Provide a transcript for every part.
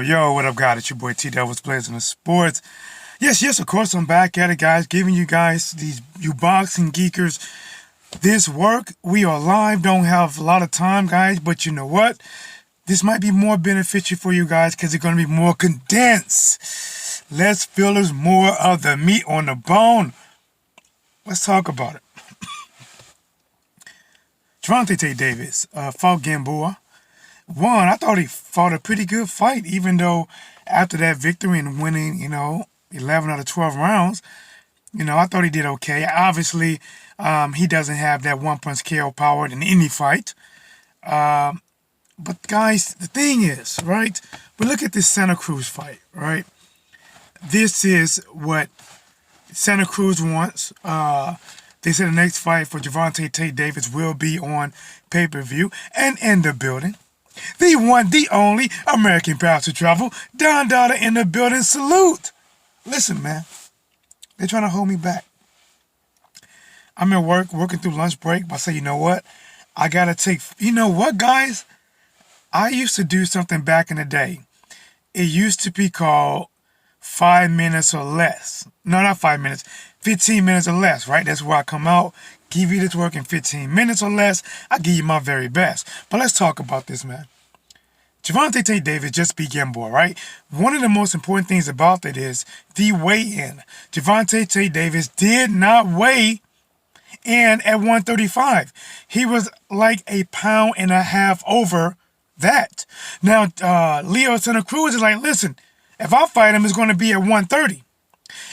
Yo, what up, guys? It's your boy T-Whatsblazing Sports. Yes, of course, I'm back at it, guys, giving you guys, you boxing geekers, this work. We are live, don't have a lot of time, guys, but you know what? This might be more beneficial for you guys because it's going to be more condensed. Less fillers, more of the meat on the bone. Let's talk about it. Gervonta Daivd fought Gamboa. I thought he fought a pretty good fight, even though after that victory and winning, 11 out of 12 rounds, I thought he did okay. Obviously, he doesn't have that one-punch KO power in any fight. But guys, the thing is, right, we look at this Santa Cruz fight, right? This is what Santa Cruz wants. They said the next fight for Gervonta Daivd will be on pay-per-view and in the building. The one, the only American path to travel, Don Dada in the building. Salute. Listen, man, they're trying to hold me back. I'm at work, working through lunch break, but I say, you know what? I got to take, guys? I used to do something back in the day. It used to be called 5 minutes or less. No, not 5 minutes. 15 minutes or less, right? That's where I come out, give you this work in 15 minutes or less. I give you my very best. But let's talk about this, man. Gervonta Daivd just beat Gamboa, right? One of the most important things about that is the weigh-in. Gervonta Daivd did not weigh in at 135. He was like a pound and a half over that. Now, Leo Santa Cruz is like, listen, if I fight him, it's going to be at 130.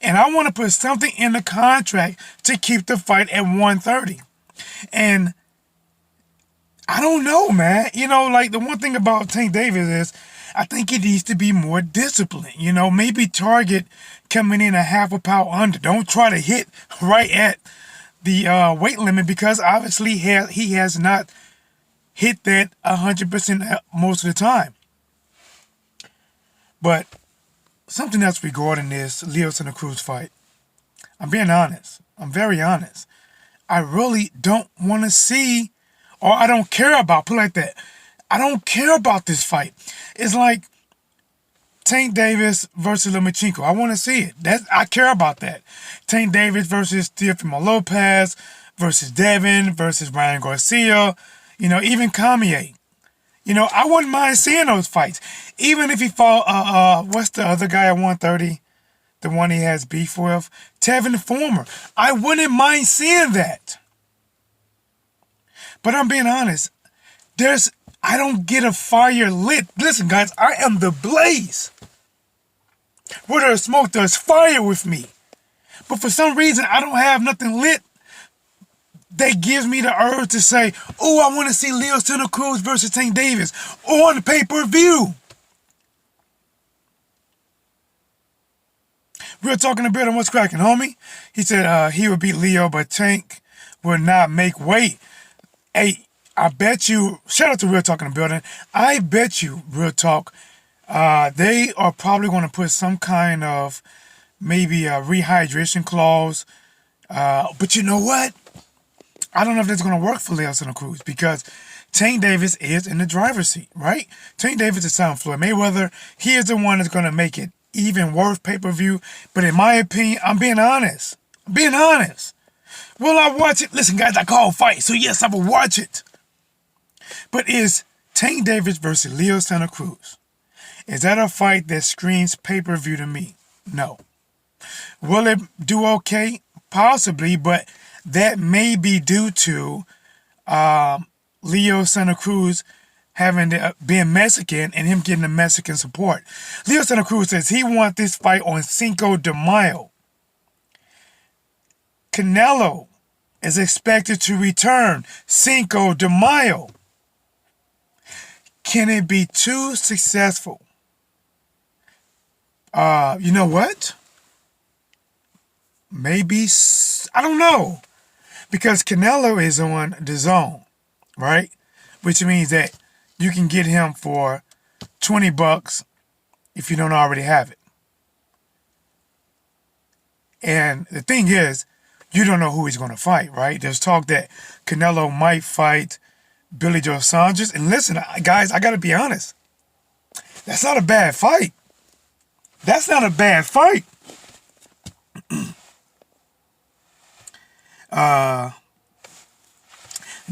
And I want to put something in the contract to keep the fight at 130. And I don't know, man. The one thing about Tank Davis is I think he needs to be more disciplined. Maybe target coming in a half a pound under. Don't try to hit right at the weight limit because obviously he has not hit that 100% most of the time. But something else regarding this Leo Santa Cruz fight. I'm being honest. I'm very honest. I really don't want to see, or I don't care about, put it like that. I don't care about this fight. It's like Tank Davis versus Lomachenko. I want to see it. I care about that. Tank Davis versus Teofimo Lopez versus Devin versus Ryan Garcia. Even Kamier. I wouldn't mind seeing those fights. Even if he fought, what's the other guy at 130? The one he has beef with? Tevin Former. I wouldn't mind seeing that. But I'm being honest. I don't get a fire lit. Listen, guys, I am the blaze. Where there's smoke, there's fire with me. But for some reason, I don't have nothing lit that gives me the urge to say, oh, I want to see Leo Santa Cruz versus Tank Davis on pay-per-view. Real talking a bit on what's cracking, homie. He said he would beat Leo, but Tank would not make weight. Hey, I bet you, shout out to Real Talk in the building. I bet you, Real Talk, they are probably going to put some kind of maybe a rehydration clause. But you know what? I don't know if that's going to work for Leo Santa Cruz because Tank Davis is in the driver's seat, right? Tank Davis is sound Floyd Mayweather. He is the one that's going to make it even worth pay-per-view. But in my opinion, I'm being honest. Will I watch it? Listen, guys, I call fight. So yes, I will watch it. But is Tank Davis versus Leo Santa Cruz, is that a fight that screams pay-per-view to me? No. Will it do okay? Possibly, but that may be due to Leo Santa Cruz being Mexican and him getting the Mexican support. Leo Santa Cruz says he wants this fight on Cinco de Mayo. Canelo is expected to return Cinco de Mayo. Can it be too successful? You know what? Maybe, I don't know. Because Canelo is on DAZN, right? Which means that you can get him for $20 if you don't already have it. And the thing is, you don't know who he's going to fight, right? There's talk that Canelo might fight Billy Joe Saunders. And listen, guys, I got to be honest. That's not a bad fight. That's not a bad fight.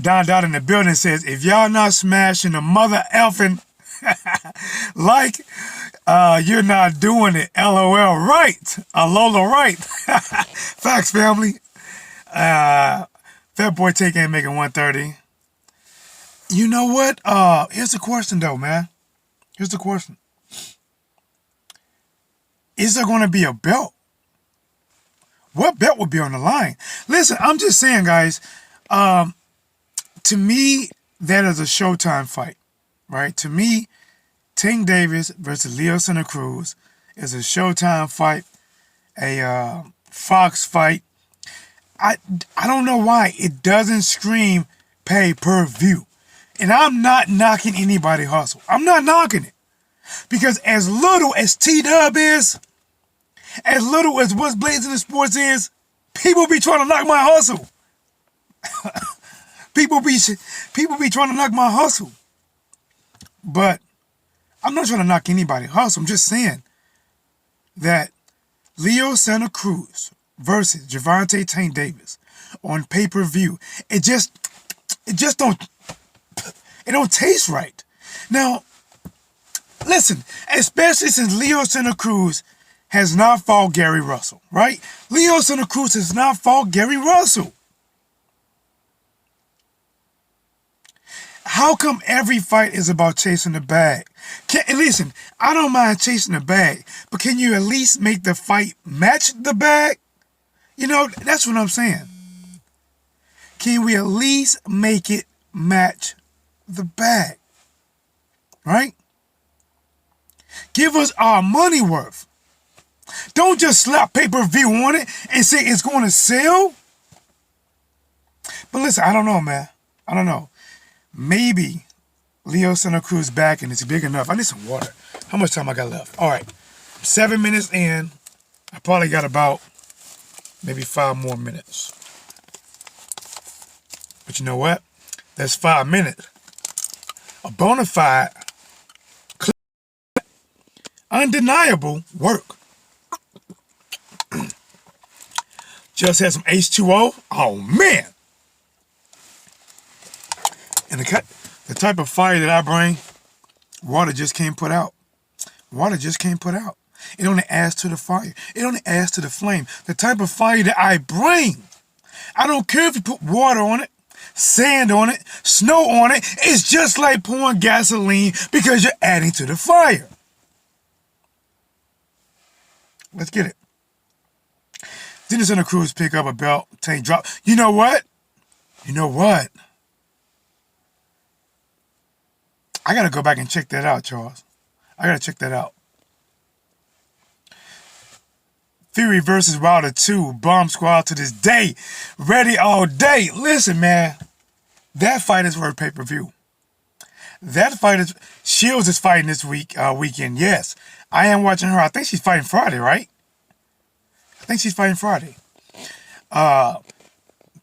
Don Dot in the building says, if y'all not smashing the mother effing like, you're not doing it. LOL right. Alola right. Facts, family. That boy take ain't making 130. You know what? Here's the question though, man. Here's the question. Is there going to be a belt? What belt would be on the line? Listen, I'm just saying, guys, to me, that is a Showtime fight, right? To me, Tank Davis versus Leo Santa Cruz is a Showtime fight, a Fox fight. I don't know why it doesn't scream pay-per-view. And I'm not knocking anybody's hustle. I'm not knocking it. Because as little as T-Dub is, as little as what's blazing in sports is, people be trying to knock my hustle. people be trying to knock my hustle. But I'm not trying to knock anybody's hustle. I'm just saying that Leo Santa Cruz versus Gervonta Tank Davis on pay-per-view, it don't taste right. Now, listen, especially since Leo Santa Cruz has not fought Gary Russell, right? Leo Santa Cruz has not fought Gary Russell. How come every fight is about chasing the bag? Listen, I don't mind chasing the bag, but can you at least make the fight match the bag? You know, that's what I'm saying. Can we at least make it match the bag? Right? Give us our money worth. Don't just slap pay-per-view on it and say it's going to sell. But listen, I don't know, man. I don't know. Maybe Leo Santa Cruz back and it's big enough. I need some water. How much time I got left? All right. 7 minutes in. I probably got about maybe 5 more minutes. But you know what? That's 5 minutes. A bona fide, undeniable work. Just had some H2O. Oh, man. And the type of fire that I bring, water just can't put out. Water just can't put out. It only adds to the fire. It only adds to the flame. The type of fire that I bring, I don't care if you put water on it, sand on it, snow on it. It's just like pouring gasoline because you're adding to the fire. Let's get it. Didn't Santa Cruz pick up a belt, Tank drop. You know what? You know what? I got to go back and check that out, Charles. I got to check that out. Fury versus Wilder 2. Bomb Squad to this day. Ready all day. Listen, man. That fight is worth pay-per-view. That fight is... Shields is fighting this weekend. Yes. I am watching her. I think she's fighting Friday, right? I think she's fighting Friday.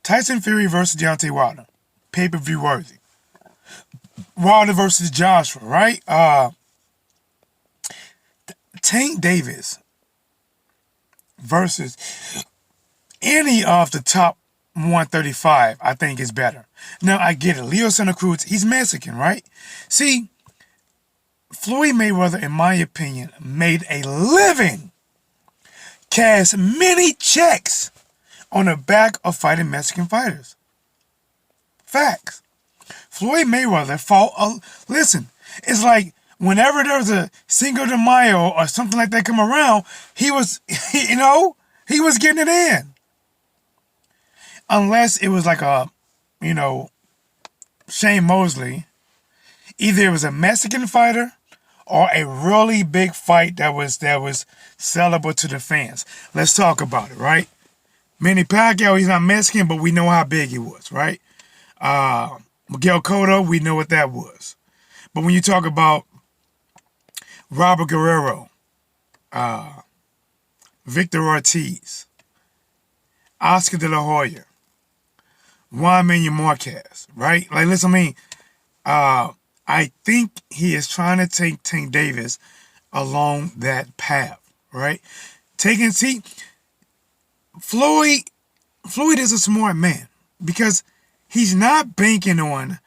Tyson Fury versus Deontay Wilder. Pay-per-view worthy. Wilder versus Joshua, right? Tank Davis versus any of the top 135, I think is better. Now, I get it. Leo Santa Cruz, he's Mexican, right? See, Floyd Mayweather, in my opinion, made a living, cashed many checks on the back of fighting Mexican fighters. Facts. Floyd Mayweather fought, listen, it's like whenever there's a Cinco de Mayo or something like that come around, he was getting it in. Unless it was like a, Shane Mosley. Either it was a Mexican fighter or a really big fight that was sellable to the fans. Let's talk about it, right? Manny Pacquiao, he's not Mexican, but we know how big he was, right? Miguel Cotto, we know what that was. But when you talk about Robert Guerrero, Victor Ortiz, Oscar De La Hoya, Juan Manuel Marquez, right? Like, listen, I I think he is trying to take Tank Davis along that path, right? See, Floyd is a smart man because he's not banking on,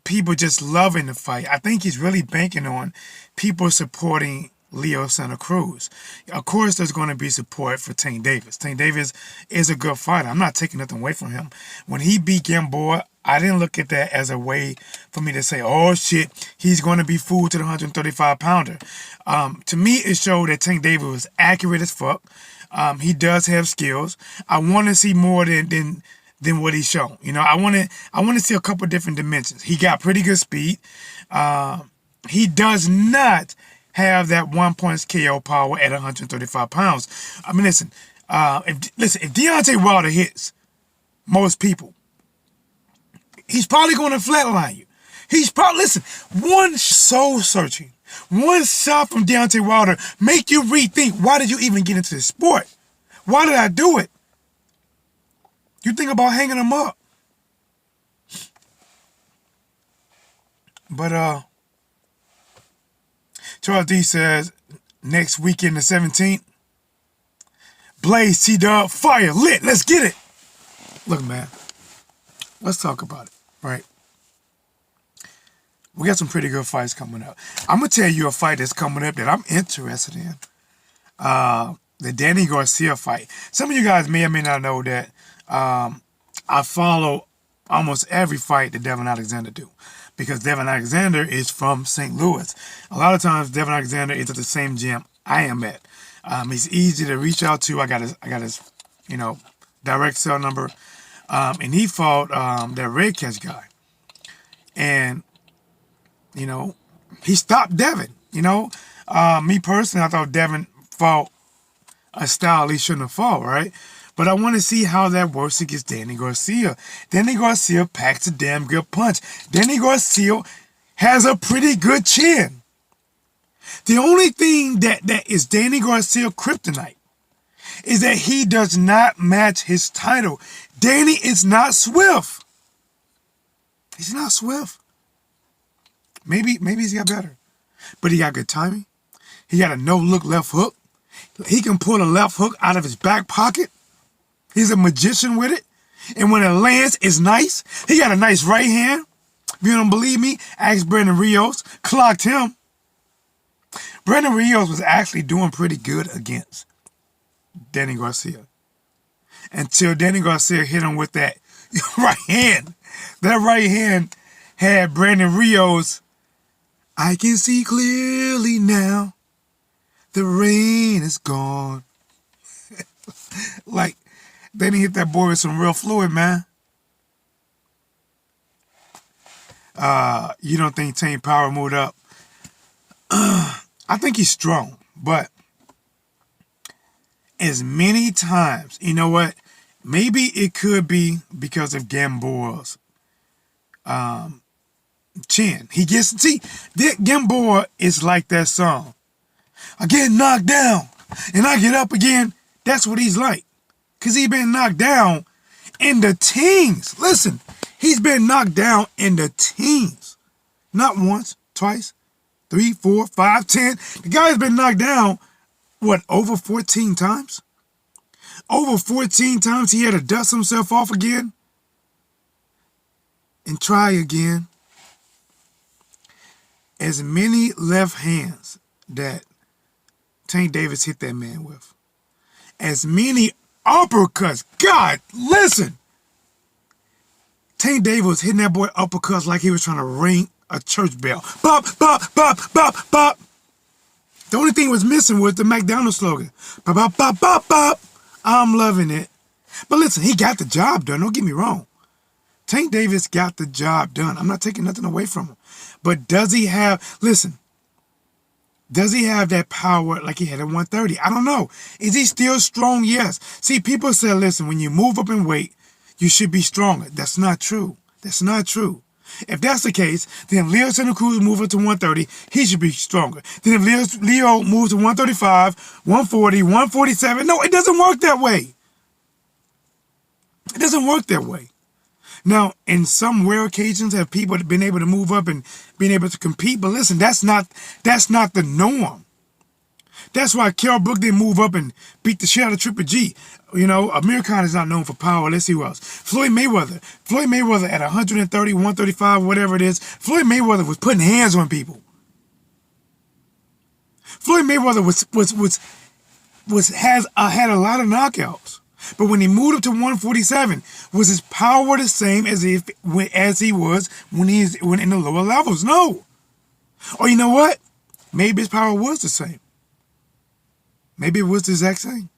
people just loving the fight. I think he's really banking on people supporting Leo Santa Cruz. Of course, there's going to be support for Tank Davis. Tank Davis is a good fighter. I'm not taking nothing away from him. When he beat Gamboa, I didn't look at that as a way for me to say, oh shit, he's going to be fooled to the 135-pounder. To me, it showed that Tank Davis was accurate as fuck. He does have skills. I want to see more than what he's shown. I want to see a couple different dimensions. He got pretty good speed. He does not have that 1-punch KO power at 135 pounds. I mean, listen, if Deontay Wilder hits most people, he's probably going to flatline you. One soul searching, one shot from Deontay Wilder make you rethink, why did you even get into this sport? Why did I do it? You think about hanging him up. But, Charles D says, next weekend the 17th, Blaze, T-Dub, fire, lit, let's get it. Look, man, let's talk about it, right? We got some pretty good fights coming up. I'm going to tell you a fight that's coming up that I'm interested in. The Danny Garcia fight. Some of you guys may or may not know that I follow almost every fight that Devin Alexander do. Because Devin Alexander is from St. Louis. A lot of times, Devin Alexander is at the same gym I am at. He's easy to reach out to. I got his, direct cell number. And he fought that Red Catch guy. And, he stopped Devin. Me personally, I thought Devin fought a style he shouldn't have fought, right? But I want to see how that works against Danny Garcia. Danny Garcia packs a damn good punch. Danny Garcia has a pretty good chin. The only thing that is Danny Garcia kryptonite is that he does not match his title. Danny is not swift. He's not swift. Maybe he's got better. But he got good timing. He got a no-look left hook. He can pull a left hook out of his back pocket. He's a magician with it. And when it lands, it's nice. He got a nice right hand. If you don't believe me, ask Brandon Rios. Clocked him. Brandon Rios was actually doing pretty good against Danny Garcia. Until Danny Garcia hit him with that right hand. That right hand had Brandon Rios. I can see clearly now. The rain is gone. Like, they didn't hit that boy with some real fluid, man. You don't think Tank Power moved up? I think he's strong, but as many times, you know what? Maybe it could be because of Gamboa's chin. Gamboa is like that song. I get knocked down and I get up again. That's what he's like. Because he's been knocked down in the teens. Listen, he's been knocked down in the teens. Not once, twice, 3, 4, 5, 10. The guy's been knocked down, over 14 times? Over 14 times he had to dust himself off again and try again. As many left hands that Tank Davis hit that man with, as many uppercuts. God, listen. Tank Davis was hitting that boy uppercuts like he was trying to ring a church bell. Bop, bop, bop, bop, bop. The only thing was missing was the McDonald's slogan. Bop, bop, bop, bop, bop. I'm loving it. But listen, he got the job done. Don't get me wrong. Tank Davis got the job done. I'm not taking nothing away from him. But does he have that power like he had at 130? I don't know. Is he still strong? Yes. See, people say, listen, when you move up in weight, you should be stronger. That's not true. That's not true. If that's the case, then if Leo Santa Cruz moves up to 130, he should be stronger. Then if Leo moves to 135, 140, 147, no, it doesn't work that way. It doesn't work that way. Now, in some rare occasions, have people been able to move up and been able to compete? But listen, that's not the norm. That's why Kell Brook didn't move up and beat the shit out of Triple G. You know, Amir Khan is not known for power. Let's see who else. Floyd Mayweather. Floyd Mayweather at 130, 135, whatever it is. Floyd Mayweather was putting hands on people. Floyd Mayweather had a lot of knockouts. But when he moved up to 147, was his power the same as he was when in the lower levels? No. Or you know what? Maybe his power was the same. Maybe it was the exact same.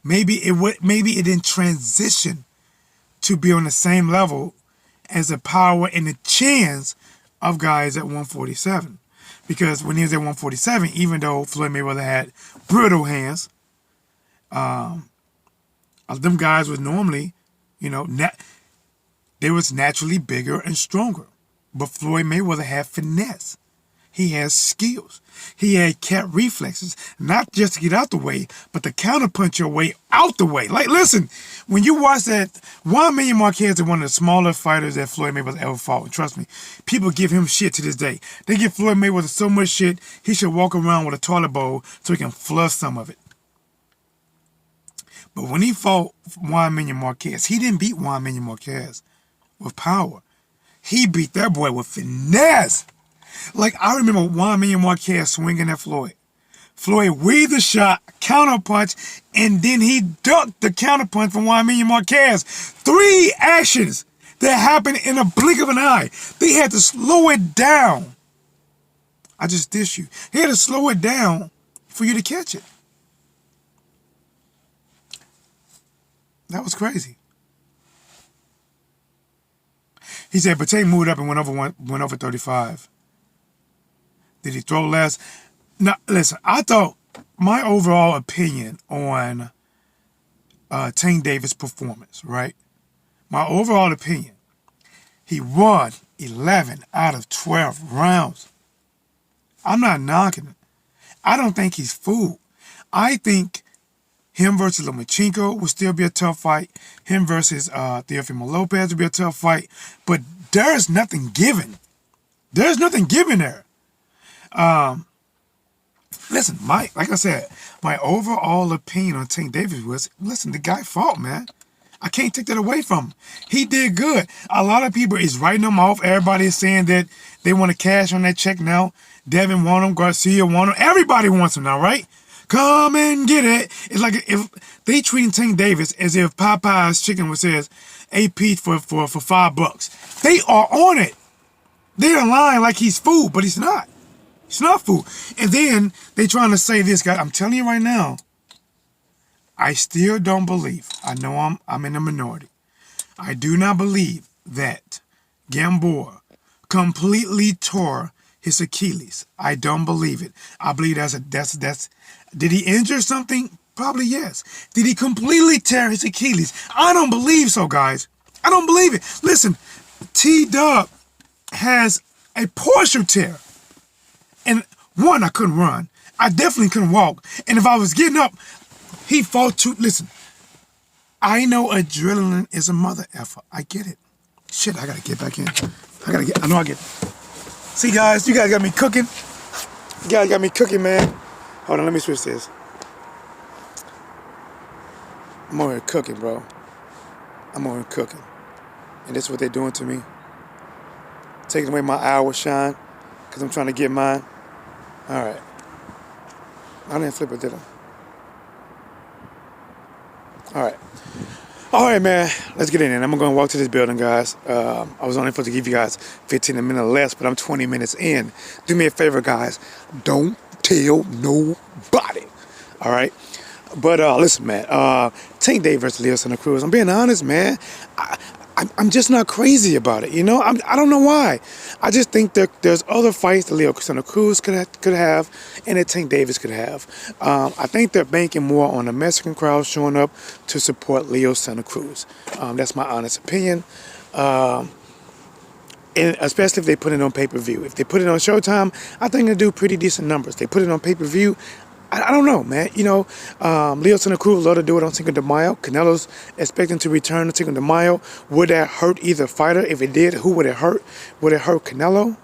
Maybe it didn't transition to be on the same level as the power and the chance of guys at 147. Because when he was at 147, even though Floyd Mayweather had brittle hands, them guys was normally, you know, they was naturally bigger and stronger. But Floyd Mayweather had finesse. He has skills. He had cat reflexes, not just to get out the way, but to counterpunch your way out the way. Like, listen, when you watch that, Juan Manuel Marquez is one of the smaller fighters that Floyd Mayweather ever fought. And trust me, people give him shit to this day. They give Floyd Mayweather so much shit, he should walk around with a toilet bowl so he can flush some of it. But when he fought Juan Manuel Marquez, he didn't beat Juan Manuel Marquez with power. He beat that boy with finesse. Like, I remember Juan Manuel Marquez swinging at Floyd. Floyd weaved the shot, counterpunch, and then he ducked the counterpunch from Juan Manuel Marquez. 3 actions that happened in a blink of an eye. They had to slow it down. I just dish you. They had to slow it down for you to catch it. That was crazy. He said, but Tay moved up and went over 35. Did he throw less? Now, listen, I thought my overall opinion on Tank David's performance, right? My overall opinion, he won 11 out of 12 rounds. I'm not knocking it. I don't think he's fooled. I think him versus Lomachenko will still be a tough fight. Him versus Teofimo Lopez will be a tough fight. But there's nothing given. There's nothing given there. Listen, like I said, my overall opinion on Tank David was, listen, the guy fought, man. I can't take that away from him. He did good. A lot of people is writing him off. Everybody is saying that they want to cash on that check now. Devin want him. Garcia want him. Everybody wants him now, right? Come and get it. It's like if they treating Tank Davis as if Popeye's chicken was says AP for $5. They are on it. They're lying like he's food, but he's not. He's not food. And then they trying to say this guy. I'm telling you right now, I still don't believe. I know I'm in the minority. I do not believe that Gamboa completely tore his Achilles. I don't believe it. I believe that's. Did he injure something? Probably yes. Did he completely tear his Achilles? I don't believe so, guys. I don't believe it. Listen, T-Dub has a partial tear. And one, I couldn't run. I definitely couldn't walk. And if I was getting up, he fought too. Listen, I know adrenaline is a mother effer. I get it. Shit, I gotta get back in. I know I get. See, guys, you guys got me cooking. You guys got me cooking, man. Hold on, let me switch this. I'm over here cooking, bro. I'm over here cooking. And this is what they're doing to me. Taking away my hour shine because I'm trying to get mine. All right. I didn't flip it, did I? All right, man. Let's get in there. I'm going to walk to this building, guys. I was only supposed to give you guys 15 minutes less, but I'm 20 minutes in. Do me a favor, guys. Don't tell nobody. All right? But listen, man. Tank David versus Leo Santa Cruz. I'm being honest, man. I'm just not crazy about it, you know? I don't know why. I just think there's other fights that Leo Santa Cruz could have and that Tank Davis could have. I think they're banking more on the Mexican crowd showing up to support Leo Santa Cruz. That's my honest opinion. And especially if they put it on pay-per-view. If they put it on Showtime, I think they'll do pretty decent numbers. They put it on pay-per-view, I don't know, man. Leo Santa Cruz love to do it on Cinco de Mayo. Canelo's expecting to return to Cinco de Mayo. Would that hurt either fighter? If it did, who would it hurt? Would it hurt Canelo?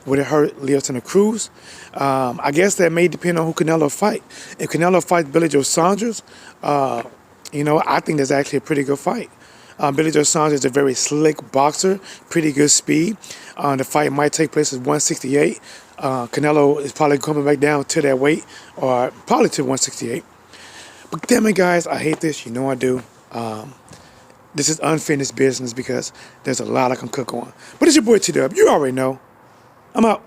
Would it hurt Leo Santa Cruz? I guess that may depend on who Canelo fight. If Canelo fights Billy Joe Saunders, I think that's actually a pretty good fight. Billy Joe Saunders is a very slick boxer, pretty good speed. The fight might take place at 168. Canelo is probably coming back down to that weight, or probably to 168. But damn it, guys, I hate this. You know I do. This is unfinished business because there's a lot I can cook on. But it's your boy T-Dub. You already know. I'm out.